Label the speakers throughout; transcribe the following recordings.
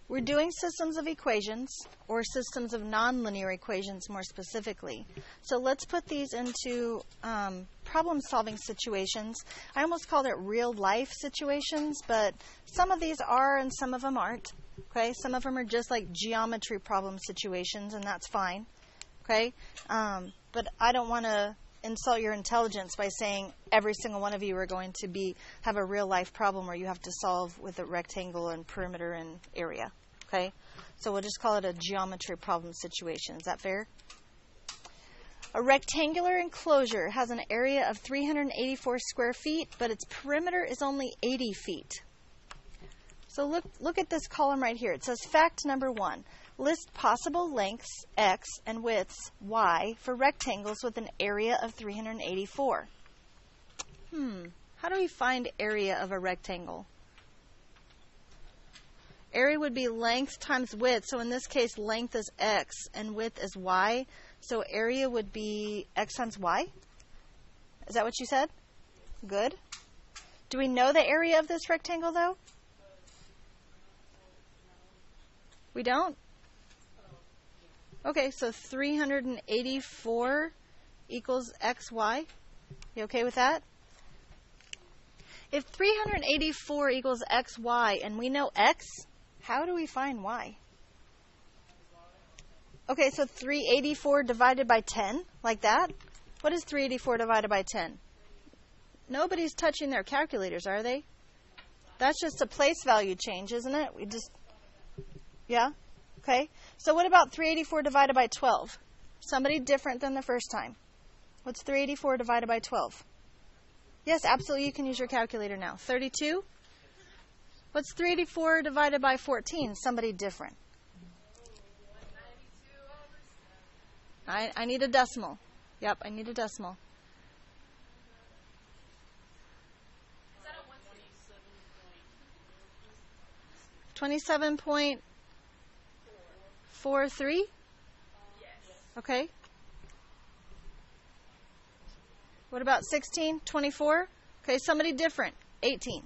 Speaker 1: We're doing systems of equations, or systems of nonlinear equations more specifically. So let's put these into problem-solving situations. I almost called it real-life situations, but some of these are and some of them aren't. Okay, some of them are just like geometry problem situations, and that's fine. Okay, but I don't want to insult your intelligence by saying every single one of you are going to have a real-life problem where you have to solve with a rectangle and perimeter and area. Okay, so we'll just call it a geometry problem situation. Is that fair? A rectangular enclosure has an area of 384 square feet, but its perimeter is only 80 feet. So look at this column right here. It says fact number 1. List possible lengths, x, and widths, y, for rectangles with an area of 384. How do we find area of a rectangle? Area would be length times width. So in this case, length is x and width is y. So area would be x times y. Is that what you said? Good. Do we know the area of this rectangle, though? We don't? Okay, so 384 equals xy. You okay with that? If 384 equals xy and we know x, how do we find y? Okay, so 384 divided by 10, like that. What is 384 divided by 10? Nobody's touching their calculators, are they? That's just a place value change, isn't it? Yeah? Okay. So what about 384 divided by 12? Somebody different than the first time. What's 384 divided by 12? Yes, absolutely, you can use your calculator now. 32? What's 384 divided by 14? Somebody different. I need a decimal. Yep, I need a decimal.
Speaker 2: Is that a
Speaker 1: 27.43?
Speaker 2: Yes.
Speaker 1: Okay. What about 16? 24? Okay, somebody different. 18.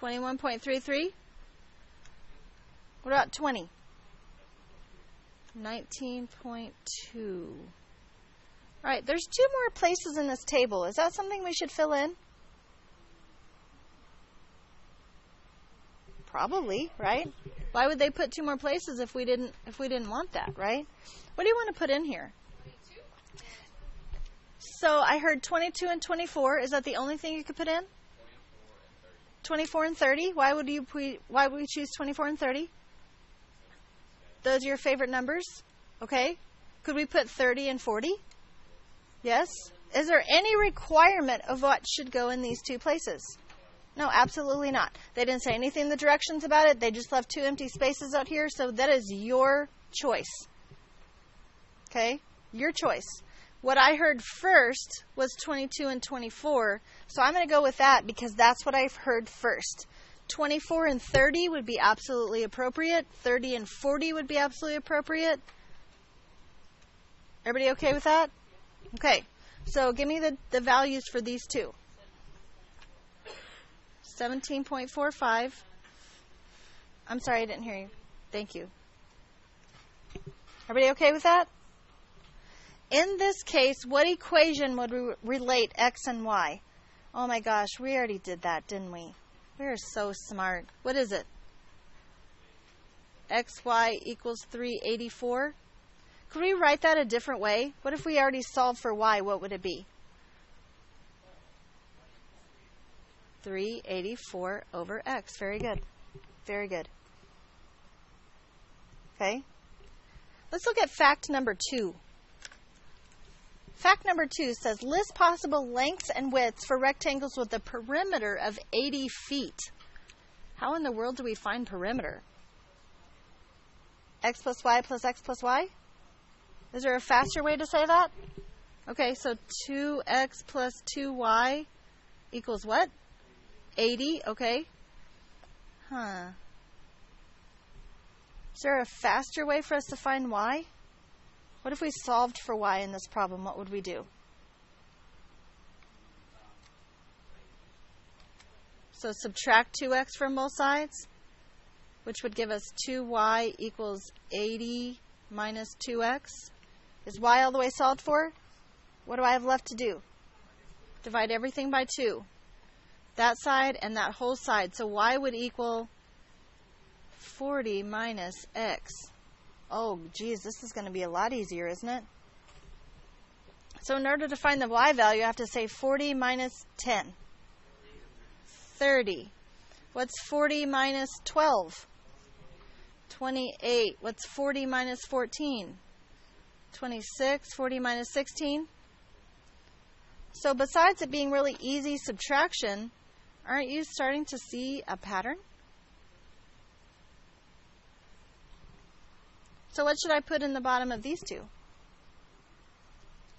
Speaker 1: $21.33. What about 20? 19.2. All right, there's 2 more places in this table. Is that something we should fill in? Probably, right? Why would they put 2 more places if we didn't want that, right? What do you want to put in here?
Speaker 2: 22.
Speaker 1: So I heard 22 and 24. Is that the only thing you could put in? 24 and 30. Why would we choose 24 and 30? Those are your favorite numbers? Okay. Could we put 30 and 40? Yes. Is there any requirement of what should go in these 2 places? No, absolutely not. They didn't say anything in the directions about it. They just left 2 empty spaces out here. So that is your choice. Okay? Your choice. What I heard first was 22 and 24. So I'm going to go with that because that's what I've heard first. 24 and 30 would be absolutely appropriate. 30 and 40 would be absolutely appropriate. Everybody okay with that? Okay. So give me the values for these 2. 17.45. I'm sorry, I didn't hear you. Thank you. Everybody okay with that? In this case, what equation would relate x and y? Oh my gosh, we already did that, didn't we? We are so smart. What is it? xy equals 384. Could we write that a different way? What if we already solved for y? What would it be? 384 over x. Very good. Very good. Okay. Let's look at fact number 2. Fact number 2 says, list possible lengths and widths for rectangles with a perimeter of 80 feet. How in the world do we find perimeter? X plus y plus x plus y? Is there a faster way to say that? Okay, so 2x plus 2y equals what? 80, okay. Is there a faster way for us to find y? What if we solved for y in this problem? What would we do? So subtract 2x from both sides, which would give us 2y equals 80 minus 2x. Is y all the way solved for? What do I have left to do? Divide everything by 2. That side and that whole side. So y would equal 40 minus x. Oh, geez, this is going to be a lot easier, isn't it? So in order to find the y value, I have to say 40 minus 10. 30. What's 40 minus 12? 28. What's 40 minus 14? 26. 40 minus 16? So besides it being really easy subtraction, aren't you starting to see a pattern? So what should I put in the bottom of these two?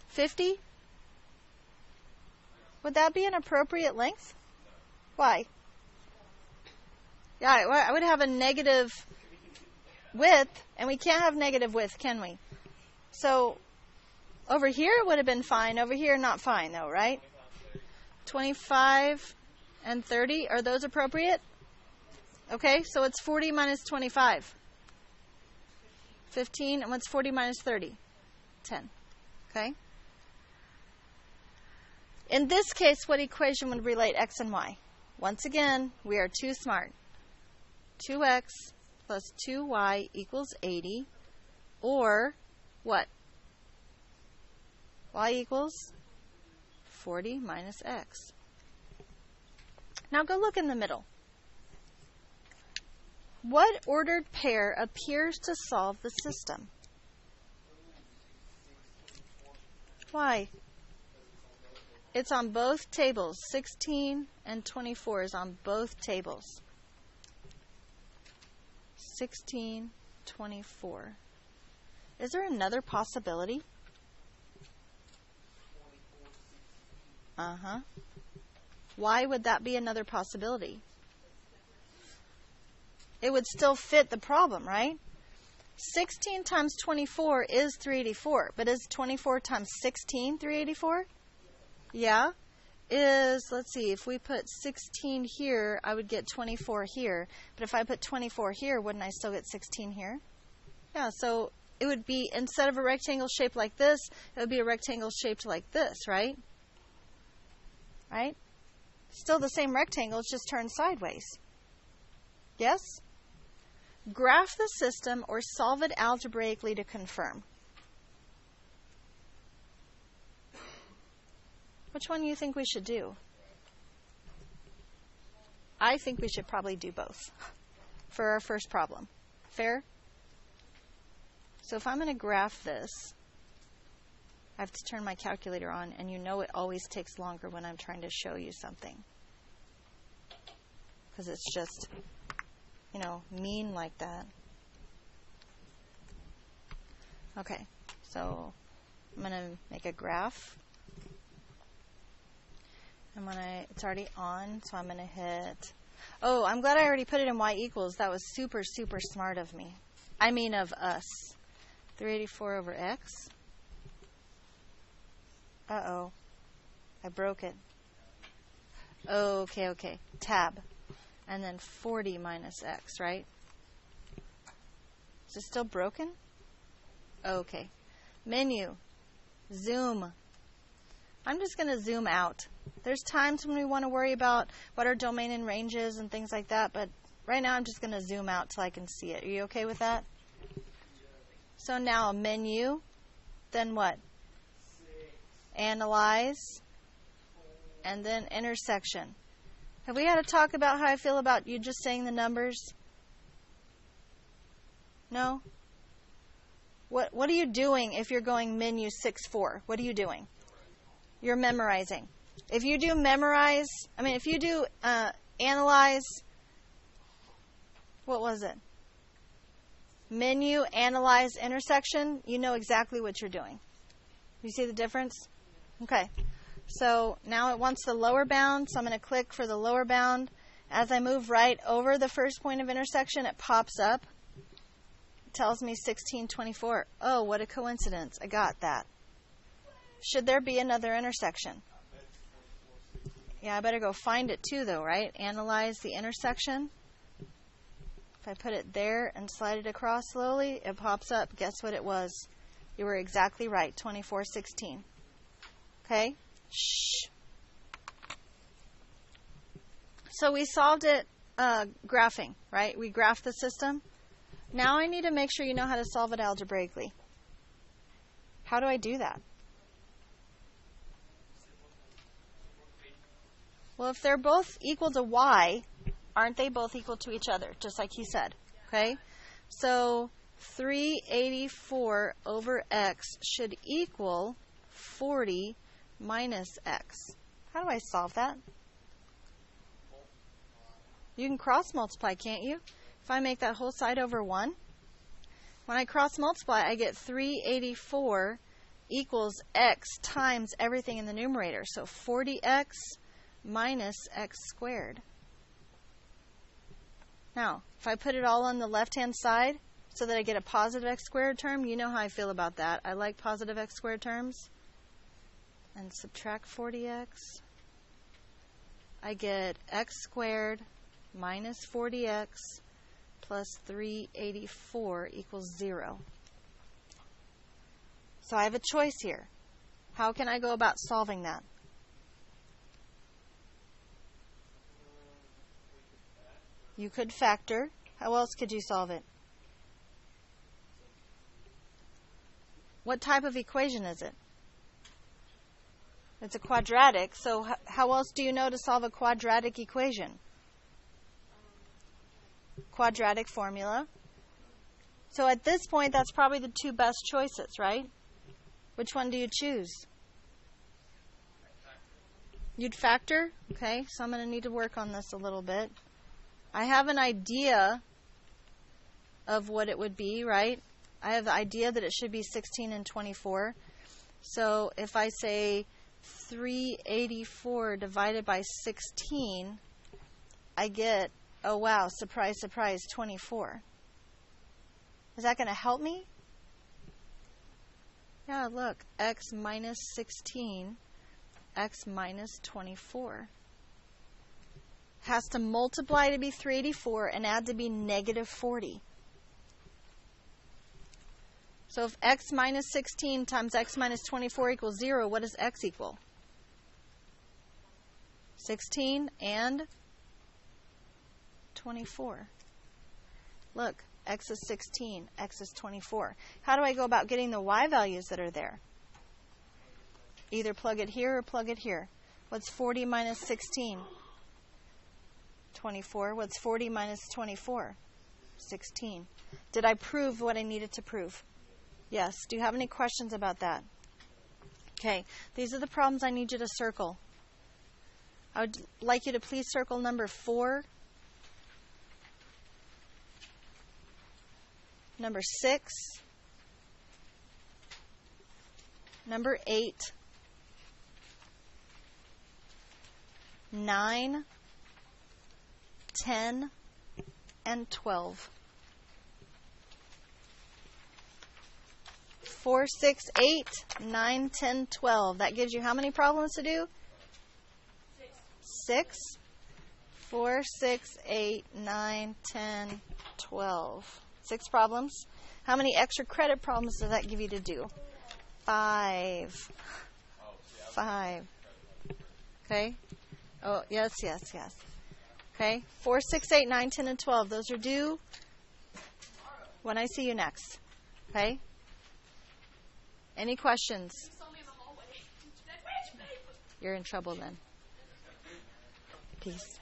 Speaker 1: 50? Would that be an appropriate length? Why? Yeah, I would have a negative width, and we can't have negative width, can we? So over here it would have been fine. Over here, not fine, though, right? 25 and 30, are those appropriate? Okay, so it's 40 minus 25. 15, and what's 40 minus 30? 10. Okay? In this case, what equation would relate x and y? Once again, we are too smart. 2x plus 2y equals 80, or what? Y equals 40 minus x. Now go look in the middle. What ordered pair appears to solve the system? Why? It's on both tables. 16 and 24 is on both tables. 16, 24. Is there another possibility? Uh-huh. Why would that be another possibility? It would still fit the problem, right? 16 times 24 is 384, but is 24 times 16 384? Yeah. Let's see, if we put 16 here, I would get 24 here. But if I put 24 here, wouldn't I still get 16 here? Yeah, so it would be, instead of a rectangle shaped like this, it would be a rectangle shaped like this, right? Right? Still the same rectangle, it's just turned sideways. Yes? Graph the system or solve it algebraically to confirm. Which one do you think we should do? I think we should probably do both for our first problem. Fair? So if I'm going to graph this, I have to turn my calculator on, and you know it always takes longer when I'm trying to show you something. Because it's just, mean like that. Okay, so I'm going to make a graph. It's already on, so I'm going to hit. Oh, I'm glad I already put it in y equals. That was super, super smart of me. I mean of us. 384 over x. Uh-oh. I broke it. Oh, okay. Tab. And then 40 minus x, right? Is it still broken? Okay. Menu. Zoom. I'm just going to zoom out. There's times when we want to worry about what our domain and range is and things like that, but right now I'm just going to zoom out till I can see it. Are you okay with that? So now menu, then what? Analyze, and then intersection. Have we had a talk about how I feel about you just saying the numbers? No? What are you doing if you're going menu 6-4? What are you doing? You're memorizing. If you do analyze, what was it? Menu, analyze, intersection, you know exactly what you're doing. You see the difference? Okay. So now it wants the lower bound, so I'm going to click for the lower bound. As I move right over the first point of intersection, it pops up. tells me 1624. Oh, what a coincidence. I got that. Should there be another intersection? Yeah, I better go find it too, though, right? Analyze the intersection. If I put it there and slide it across slowly, it pops up. Guess what it was? You were exactly right, 2416. Okay? Shh. So we solved it graphing, right? We graphed the system. Now I need to make sure you know how to solve it algebraically. How do I do that? Well, if they're both equal to y, aren't they both equal to each other, just like he said? Okay? So 384 over x should equal 40 minus x. How do I solve that? You can cross multiply, can't you? If I make that whole side over 1, when I cross multiply, I get 384 equals x times everything in the numerator. So 40x minus x squared. Now, if I put it all on the left-hand side so that I get a positive x squared term, you know how I feel about that. I like positive x squared terms. And subtract 40x. I get x squared minus 40x plus 384 equals 0. So I have a choice here. How can I go about solving that? You could factor. How else could you solve it? What type of equation is it? It's a quadratic, so how else do you know to solve a quadratic equation? Quadratic formula. So at this point, that's probably the two best choices, right? Which one do you choose? You'd factor? Okay, so I'm going to need to work on this a little bit. I have an idea of what it would be, right? I have the idea that it should be 16 and 24. So if I say 384 divided by 16, I get, oh wow, surprise, surprise, 24. Is that going to help me? Yeah, look, x minus 16, x minus 24. Has to multiply to be 384 and add to be negative 40. So if x minus 16 times x minus 24 equals 0, what does x equal? 16 and 24. Look, x is 16, x is 24. How do I go about getting the y values that are there? Either plug it here or plug it here. What's 40 minus 16? 24. What's 40 minus 24? 16. Did I prove what I needed to prove? Yes. Do you have any questions about that? Okay. These are the problems I need you to circle. I would like you to please circle number 4, number 6, number 8, 9, 10, and 12. 4, 6, 8, 9, 10, 12. That gives you how many problems to do? 6. 4, 6, 8, 9, 10, 12. 6 problems. How many extra credit problems does that give you to do? 5. 5. Okay? Oh, yes, yes, yes. Okay? 4, 6, 8, 9, 10, and 12. Those are due when I see you next. Okay? Any questions? You're in trouble then. Peace.